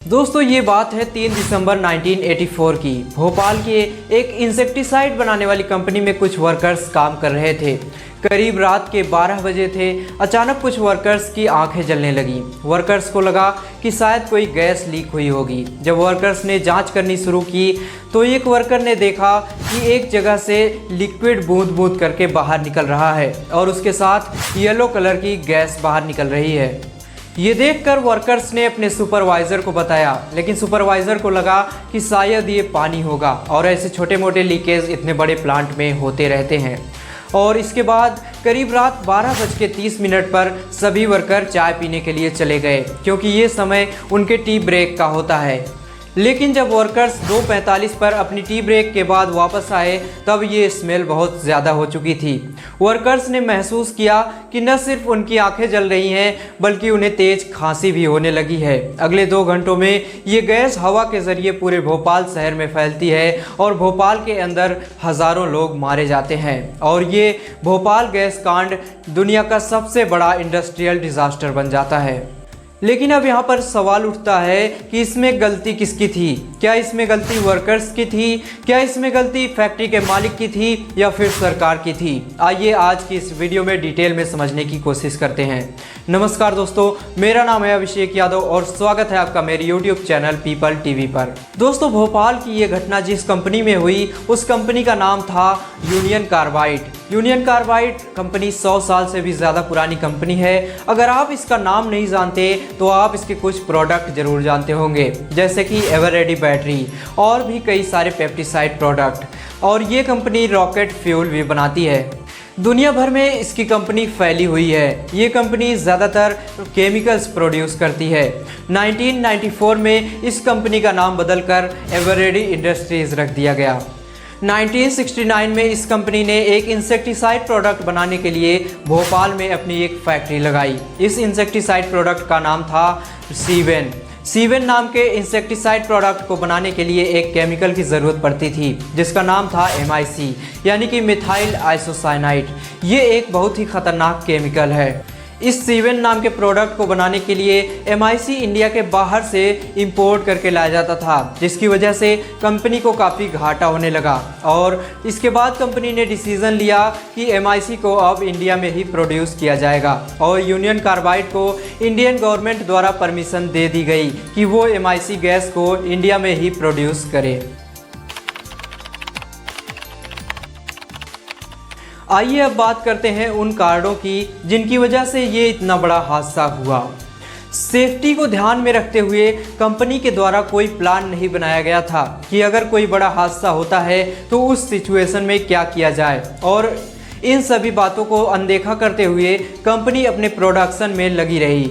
दोस्तों ये बात है 3 दिसंबर 1984 की। भोपाल की एक इंसेक्टिसाइड बनाने वाली कंपनी में कुछ वर्कर्स काम कर रहे थे। करीब रात के 12 बजे थे। अचानक कुछ वर्कर्स की आंखें जलने लगी। वर्कर्स को लगा कि शायद कोई गैस लीक हुई होगी। जब वर्कर्स ने जांच करनी शुरू की तो एक वर्कर ने देखा कि एक जगह से लिक्विड बूंद बूंद करके बाहर निकल रहा है और उसके साथ येलो कलर की गैस बाहर निकल रही है। ये देखकर वर्कर्स ने अपने सुपरवाइज़र को बताया, लेकिन सुपरवाइज़र को लगा कि शायद ये पानी होगा और ऐसे छोटे मोटे लीकेज इतने बड़े प्लांट में होते रहते हैं। और इसके बाद करीब रात 12:30 पर सभी वर्कर चाय पीने के लिए चले गए, क्योंकि ये समय उनके टी ब्रेक का होता है। लेकिन जब वर्कर्स 2:45 पर अपनी टी ब्रेक के बाद वापस आए तब ये स्मेल बहुत ज़्यादा हो चुकी थी। वर्कर्स ने महसूस किया कि न सिर्फ उनकी आंखें जल रही हैं बल्कि उन्हें तेज खांसी भी होने लगी है। अगले 2 घंटों में ये गैस हवा के ज़रिए पूरे भोपाल शहर में फैलती है और भोपाल के अंदर हज़ारों लोग मारे जाते हैं। और ये भोपाल गैस कांड दुनिया का सबसे बड़ा इंडस्ट्रियल डिज़ास्टर बन जाता है। लेकिन अब यहाँ पर सवाल उठता है कि इसमें गलती किसकी थी? क्या इसमें गलती वर्कर्स की थी? क्या इसमें गलती फैक्ट्री के मालिक की थी या फिर सरकार की थी? आइए आज की इस वीडियो में डिटेल में समझने की कोशिश करते हैं। नमस्कार दोस्तों, मेरा नाम है अभिषेक यादव और स्वागत है आपका मेरे यूट्यूब चैनल पीपल टीवी पर। दोस्तों, भोपाल की ये घटना जिस कंपनी में हुई उस कंपनी का नाम था union carbide. Union carbide company 100 साल से भी ज़्यादा पुरानी कंपनी है। अगर आप इसका नाम नहीं जानते तो आप इसके कुछ प्रोडक्ट ज़रूर जानते होंगे, जैसे कि एवररेडी बैटरी और भी कई सारे पेप्टिसाइड प्रोडक्ट। और ये कंपनी रॉकेट फ्यूल भी बनाती है। दुनिया भर में इसकी कंपनी फैली हुई है। ये कंपनी ज़्यादातर केमिकल्स प्रोड्यूस करती है। 1994 में इस कंपनी का नाम बदलकर एवररेडी इंडस्ट्रीज़ रख दिया गया। 1969 में इस कंपनी ने एक इंसेक्टिसाइड प्रोडक्ट बनाने के लिए भोपाल में अपनी एक फैक्ट्री लगाई। इस इंसेक्टिसाइड प्रोडक्ट का नाम था सीवेन। सीवेन नाम के इंसेक्टिसाइड प्रोडक्ट को बनाने के लिए एक केमिकल की ज़रूरत पड़ती थी जिसका नाम था MIC यानी कि मिथाइल आइसोसाइनाइड। ये एक बहुत ही ख़तरनाक केमिकल है। इस सीवेन नाम के प्रोडक्ट को बनाने के लिए MIC इंडिया के बाहर से इंपोर्ट करके लाया जाता था, जिसकी वजह से कंपनी को काफ़ी घाटा होने लगा। और इसके बाद कंपनी ने डिसीज़न लिया कि MIC को अब इंडिया में ही प्रोड्यूस किया जाएगा और यूनियन कार्बाइड को इंडियन गवर्नमेंट द्वारा परमिशन दे दी गई कि वो MIC गैस को इंडिया में ही प्रोड्यूस करे। आइए अब बात करते हैं उन कारणों की जिनकी वजह से ये इतना बड़ा हादसा हुआ। सेफ्टी को ध्यान में रखते हुए कंपनी के द्वारा कोई प्लान नहीं बनाया गया था कि अगर कोई बड़ा हादसा होता है तो उस सिचुएशन में क्या किया जाए। और इन सभी बातों को अनदेखा करते हुए कंपनी अपने प्रोडक्शन में लगी रही।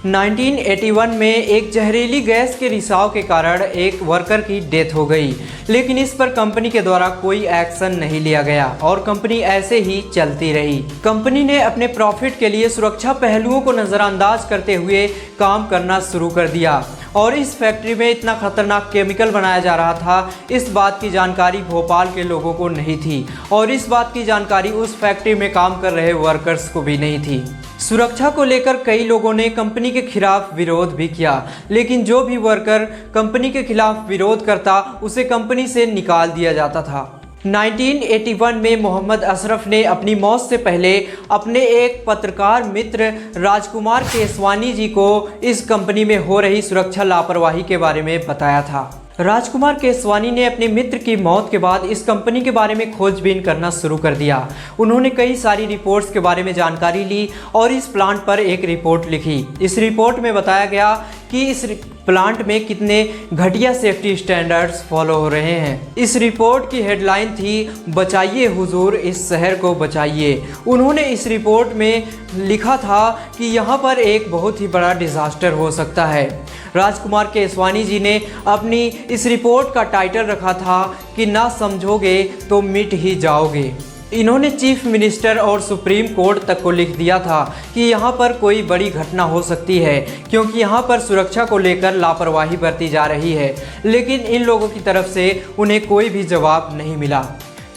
1981 में एक जहरीली गैस के रिसाव के कारण एक वर्कर की डेथ हो गई, लेकिन इस पर कंपनी के द्वारा कोई एक्शन नहीं लिया गया और कंपनी ऐसे ही चलती रही। कंपनी ने अपने प्रॉफिट के लिए सुरक्षा पहलुओं को नज़रअंदाज करते हुए काम करना शुरू कर दिया और इस फैक्ट्री में इतना खतरनाक केमिकल बनाया जा रहा था, इस बात की जानकारी भोपाल के लोगों को नहीं थी और इस बात की जानकारी उस फैक्ट्री में काम कर रहे वर्कर्स को भी नहीं थी। सुरक्षा को लेकर कई लोगों ने कंपनी के खिलाफ विरोध भी किया, लेकिन जो भी वर्कर कंपनी के खिलाफ विरोध करता उसे कंपनी से निकाल दिया जाता था। 1981 में मोहम्मद अशरफ ने अपनी मौत से पहले अपने एक पत्रकार मित्र राजकुमार केसवानी जी को इस कंपनी में हो रही सुरक्षा लापरवाही के बारे में बताया था। राजकुमार केसवानी ने अपने मित्र की मौत के बाद इस कंपनी के बारे में खोजबीन करना शुरू कर दिया। उन्होंने कई सारी रिपोर्ट्स के बारे में जानकारी ली और इस प्लांट पर एक रिपोर्ट लिखी। इस रिपोर्ट में बताया गया कि इस प्लांट में कितने घटिया सेफ्टी स्टैंडर्ड्स फॉलो हो रहे हैं। इस रिपोर्ट की हेडलाइन थी, बचाइए हुजूर इस शहर को बचाइए। उन्होंने इस रिपोर्ट में लिखा था कि यहाँ पर एक बहुत ही बड़ा डिज़ास्टर हो सकता है। राजकुमार केसवानी जी ने अपनी इस रिपोर्ट का टाइटल रखा था कि ना समझोगे तो मिट ही जाओगे। इन्होंने चीफ मिनिस्टर और सुप्रीम कोर्ट तक को लिख दिया था कि यहाँ पर कोई बड़ी घटना हो सकती है, क्योंकि यहाँ पर सुरक्षा को लेकर लापरवाही बरती जा रही है। लेकिन इन लोगों की तरफ से उन्हें कोई भी जवाब नहीं मिला।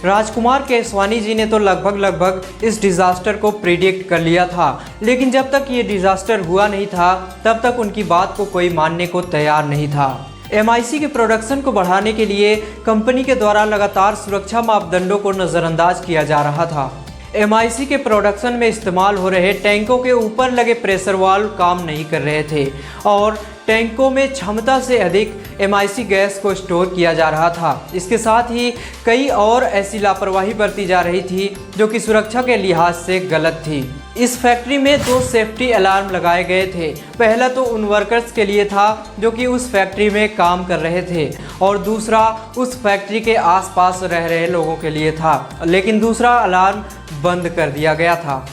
राजकुमार केसवानी जी ने तो लगभग इस डिज़ास्टर को प्रिडिक्ट कर लिया था, लेकिन जब तक ये डिज़ास्टर हुआ नहीं था तब तक उनकी बात को कोई मानने को तैयार नहीं था। MIC के प्रोडक्शन को बढ़ाने के लिए कंपनी के द्वारा लगातार सुरक्षा मापदंडों को नज़रअंदाज किया जा रहा था। MIC के प्रोडक्शन में इस्तेमाल हो रहे टैंकों के ऊपर लगे प्रेशर वाल्व काम नहीं कर रहे थे और टैंकों में क्षमता से अधिक MIC गैस को स्टोर किया जा रहा था। इसके साथ ही कई और ऐसी लापरवाही बरती जा रही थी जो कि सुरक्षा के लिहाज से गलत थी। इस फैक्ट्री में 2 सेफ्टी अलार्म लगाए गए थे। पहला तो उन वर्कर्स के लिए था जो कि उस फैक्ट्री में काम कर रहे थे और दूसरा उस फैक्ट्री के आसपास रह रहे लोगों के लिए था, लेकिन दूसरा अलार्म बंद कर दिया गया था।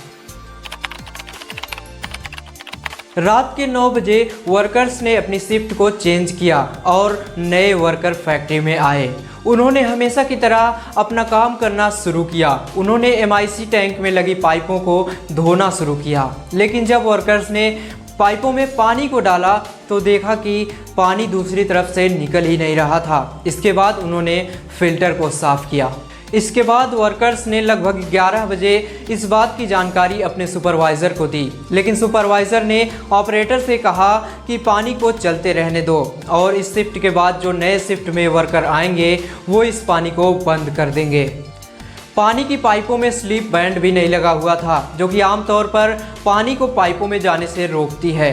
रात के 9 बजे वर्कर्स ने अपनी शिफ्ट को चेंज किया और नए वर्कर फैक्ट्री में आए। उन्होंने हमेशा की तरह अपना काम करना शुरू किया। उन्होंने MIC टैंक में लगी पाइपों को धोना शुरू किया, लेकिन जब वर्कर्स ने पाइपों में पानी को डाला तो देखा कि पानी दूसरी तरफ से निकल ही नहीं रहा था। इसके बाद उन्होंने फिल्टर को साफ किया। इसके बाद वर्कर्स ने लगभग 11 बजे इस बात की जानकारी अपने सुपरवाइज़र को दी, लेकिन सुपरवाइज़र ने ऑपरेटर से कहा कि पानी को चलते रहने दो और इस शिफ्ट के बाद जो नए शिफ्ट में वर्कर आएंगे वो इस पानी को बंद कर देंगे। पानी की पाइपों में स्लीप बैंड भी नहीं लगा हुआ था, जो कि आमतौर पर पानी को पाइपों में जाने से रोकती है।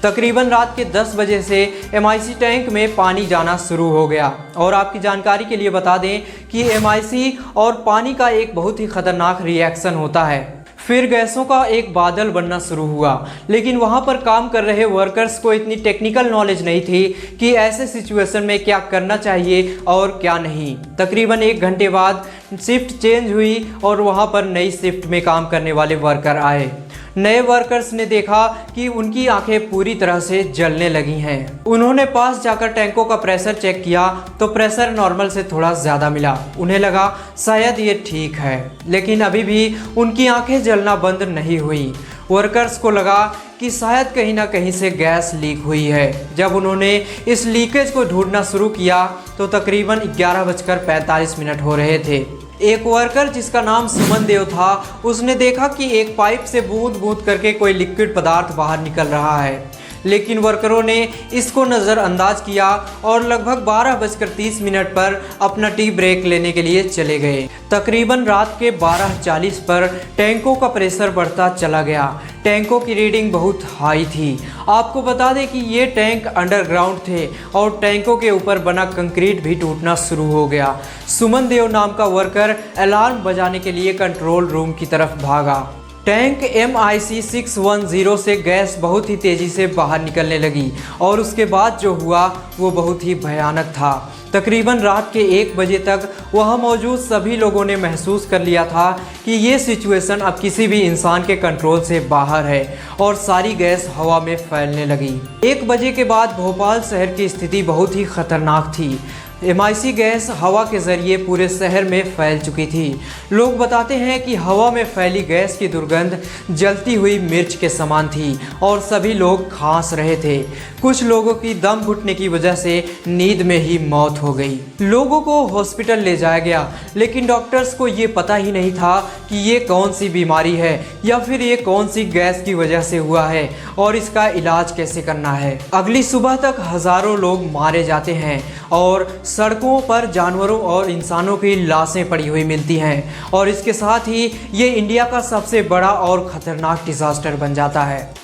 तकरीबन रात के 10 बजे से MIC टैंक में पानी जाना शुरू हो गया। और आपकी जानकारी के लिए बता दें कि MIC और पानी का एक बहुत ही ख़तरनाक रिएक्शन होता है। फिर गैसों का एक बादल बनना शुरू हुआ, लेकिन वहां पर काम कर रहे वर्कर्स को इतनी टेक्निकल नॉलेज नहीं थी कि ऐसे सिचुएशन में क्या करना चाहिए और क्या नहीं। तकरीबन 1 घंटे बाद शिफ्ट चेंज हुई और वहां पर नई शिफ्ट में काम करने वाले वर्कर आए। नए वर्कर्स ने देखा कि उनकी आंखें पूरी तरह से जलने लगी हैं। उन्होंने पास जाकर टैंकों का प्रेशर चेक किया तो प्रेशर नॉर्मल से थोड़ा ज़्यादा मिला। उन्हें लगा शायद ये ठीक है, लेकिन अभी भी उनकी आंखें जलना बंद नहीं हुई। वर्कर्स को लगा कि शायद कहीं ना कहीं से गैस लीक हुई है। जब उन्होंने इस लीकेज को ढूंढना शुरू किया तो तकरीबन 11:45 हो रहे थे। एक वर्कर जिसका नाम सुमन देव था, उसने देखा कि एक पाइप से बूंद बूंद करके कोई लिक्विड पदार्थ बाहर निकल रहा है, लेकिन वर्करों ने इसको नज़रअंदाज किया और लगभग 12:30 पर अपना टी ब्रेक लेने के लिए चले गए। तकरीबन रात के 12:40 पर टैंकों का प्रेशर बढ़ता चला गया। टैंकों की रीडिंग बहुत हाई थी। आपको बता दें कि ये टैंक अंडरग्राउंड थे और टैंकों के ऊपर बना कंक्रीट भी टूटना शुरू हो गया। सुमन देव नाम का वर्कर अलार्म बजाने के लिए कंट्रोल रूम की तरफ भागा। टैंक MIC 610 से गैस बहुत ही तेज़ी से बाहर निकलने लगी और उसके बाद जो हुआ वो बहुत ही भयानक था। तकरीबन रात के 1 बजे तक वहाँ मौजूद सभी लोगों ने महसूस कर लिया था कि ये सिचुएशन अब किसी भी इंसान के कंट्रोल से बाहर है और सारी गैस हवा में फैलने लगी। 1 बजे के बाद भोपाल शहर की स्थिति बहुत ही खतरनाक थी। MIC गैस हवा के ज़रिए पूरे शहर में फैल चुकी थी। लोग बताते हैं कि हवा में फैली गैस की दुर्गंध जलती हुई मिर्च के समान थी और सभी लोग खांस रहे थे। कुछ लोगों की दम घुटने की वजह से नींद में ही मौत हो गई। लोगों को हॉस्पिटल ले जाया गया, लेकिन डॉक्टर्स को ये पता ही नहीं था कि ये कौन सी बीमारी है या फिर ये कौन सी गैस की वजह से हुआ है और इसका इलाज कैसे करना है। अगली सुबह तक हज़ारों लोग मारे जाते हैं और सड़कों पर जानवरों और इंसानों की लाशें पड़ी हुई मिलती हैं और इसके साथ ही ये इंडिया का सबसे बड़ा और ख़तरनाक डिज़ास्टर बन जाता है।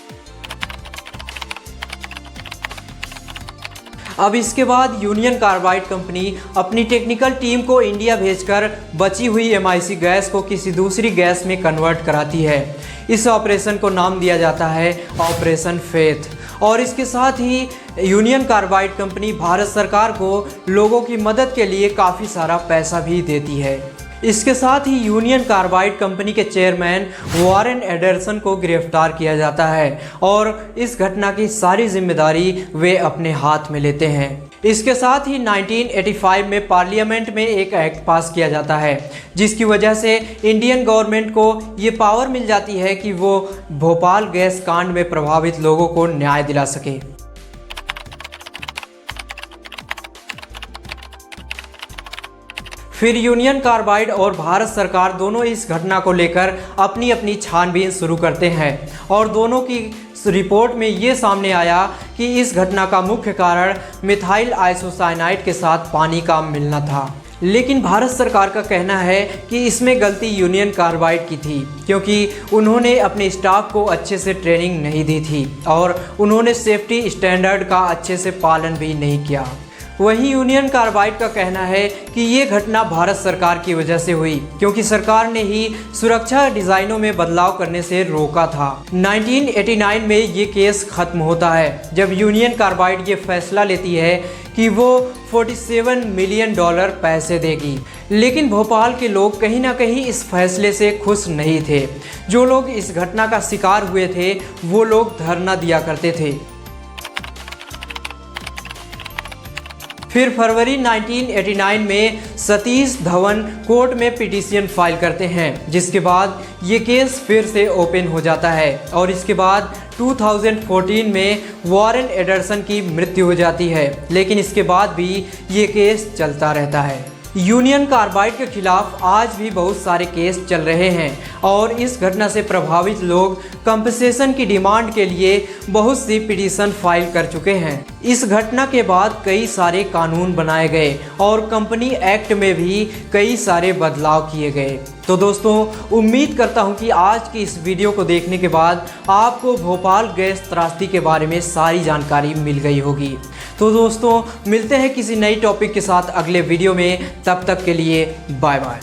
अब इसके बाद यूनियन कार्बाइड कंपनी अपनी टेक्निकल टीम को इंडिया भेजकर बची हुई MIC गैस को किसी दूसरी गैस में कन्वर्ट कराती है। इस ऑपरेशन को नाम दिया जाता है ऑपरेशन फेथ और इसके साथ ही यूनियन कार्बाइड कंपनी भारत सरकार को लोगों की मदद के लिए काफ़ी सारा पैसा भी देती है। इसके साथ ही यूनियन कार्बाइड कंपनी के चेयरमैन वॉरेन एडरसन को गिरफ्तार किया जाता है और इस घटना की सारी जिम्मेदारी वे अपने हाथ में लेते हैं। इसके साथ ही 1985 में पार्लियामेंट में एक एक्ट पास किया जाता है, जिसकी वजह से इंडियन गवर्नमेंट को ये पावर मिल जाती है कि वो भोपाल गैस कांड में प्रभावित लोगों को न्याय दिला सके। फिर यूनियन कार्बाइड और भारत सरकार दोनों इस घटना को लेकर अपनी अपनी छानबीन शुरू करते हैं और दोनों की रिपोर्ट में ये सामने आया कि इस घटना का मुख्य कारण मिथाइल आइसोसाइनाइड के साथ पानी का मिलना था। लेकिन भारत सरकार का कहना है कि इसमें गलती यूनियन कार्बाइड की थी, क्योंकि उन्होंने अपने स्टाफ को अच्छे से ट्रेनिंग नहीं दी थी और उन्होंने सेफ्टी स्टैंडर्ड का अच्छे से पालन भी नहीं किया। वहीं यूनियन कार्बाइड का कहना है कि ये घटना भारत सरकार की वजह से हुई, क्योंकि सरकार ने ही सुरक्षा डिज़ाइनों में बदलाव करने से रोका था। 1989 में ये केस खत्म होता है जब यूनियन कार्बाइड ये फैसला लेती है कि वो $47 मिलियन पैसे देगी। लेकिन भोपाल के लोग कहीं ना कहीं इस फैसले से खुश नहीं थे। जो लोग इस घटना का शिकार हुए थे वो लोग धरना दिया करते थे। फिर फरवरी 1989 में सतीश धवन कोर्ट में पिटीशन फाइल करते हैं, जिसके बाद ये केस फिर से ओपन हो जाता है और इसके बाद 2014 में वॉरेन एडरसन की मृत्यु हो जाती है। लेकिन इसके बाद भी ये केस चलता रहता है। यूनियन कार्बाइड के खिलाफ आज भी बहुत सारे केस चल रहे हैं और इस घटना से प्रभावित लोग कंपनसेशन की डिमांड के लिए बहुत सी पिटीशन फाइल कर चुके हैं। इस घटना के बाद कई सारे कानून बनाए गए और कंपनी एक्ट में भी कई सारे बदलाव किए गए। तो दोस्तों, उम्मीद करता हूं कि आज की इस वीडियो को देखने के बाद आपको भोपाल गैस त्रासदी के बारे में सारी जानकारी मिल गई होगी। तो दोस्तों, मिलते हैं किसी नई टॉपिक के साथ अगले वीडियो में। तब तक के लिए बाय बाय।